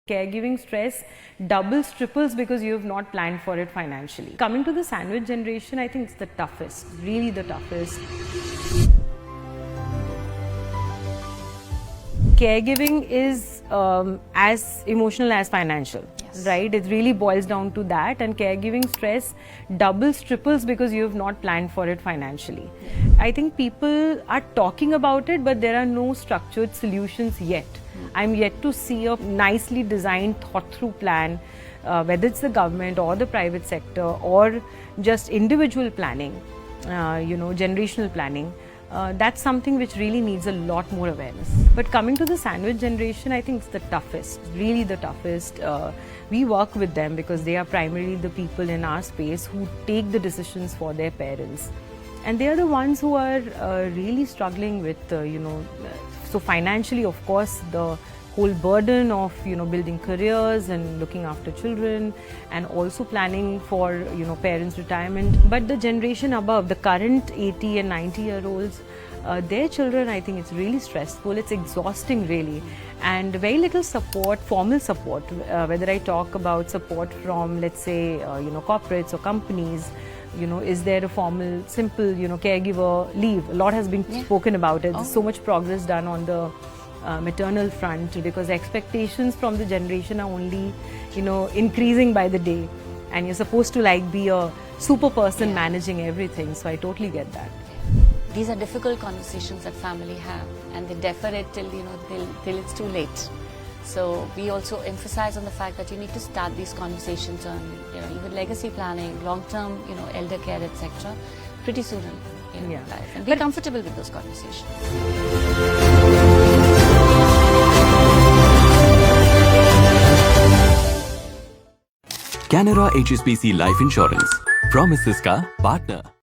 Caregiving stress doubles, triples because you have not planned for it financially. Coming to the sandwich generation, I think it's the toughest, really the toughest. Caregiving is as emotional as financial, right? It really boils down to that, and caregiving stress doubles, triples because you have not planned for it financially. I think people are talking about it, but there are no structured solutions yet. I'm yet to see a nicely designed, thought-through plan, whether it's the government or the private sector or just individual planning, generational planning. That's something which really needs a lot more awareness. But coming to the sandwich generation, I think it's the toughest, really the toughest. We work with them because they are primarily the people in our space who take the decisions for their parents. And they are the ones who are really struggling with, so financially, of course, the whole burden of, building careers and looking after children and also planning for, parents' retirement. But the generation above, the current 80 and 90-year-olds, their children, I think it's really stressful, it's exhausting really, and very little support, formal support, whether I talk about support from, let's say, corporates or companies. Is there a formal, simple, caregiver leave? A lot has been spoken about it. There's so much progress done on the maternal front because expectations from the generation are only, increasing by the day. And you're supposed to be a super person managing everything. So I totally get that. These are difficult conversations that family have, and they defer it till, till it's too late. So we also emphasize on the fact that you need to start these conversations on, even legacy planning, long-term, elder care, etc. pretty soon in life, and be comfortable with those conversations. Canara HSBC Life Insurance. Promises का partner.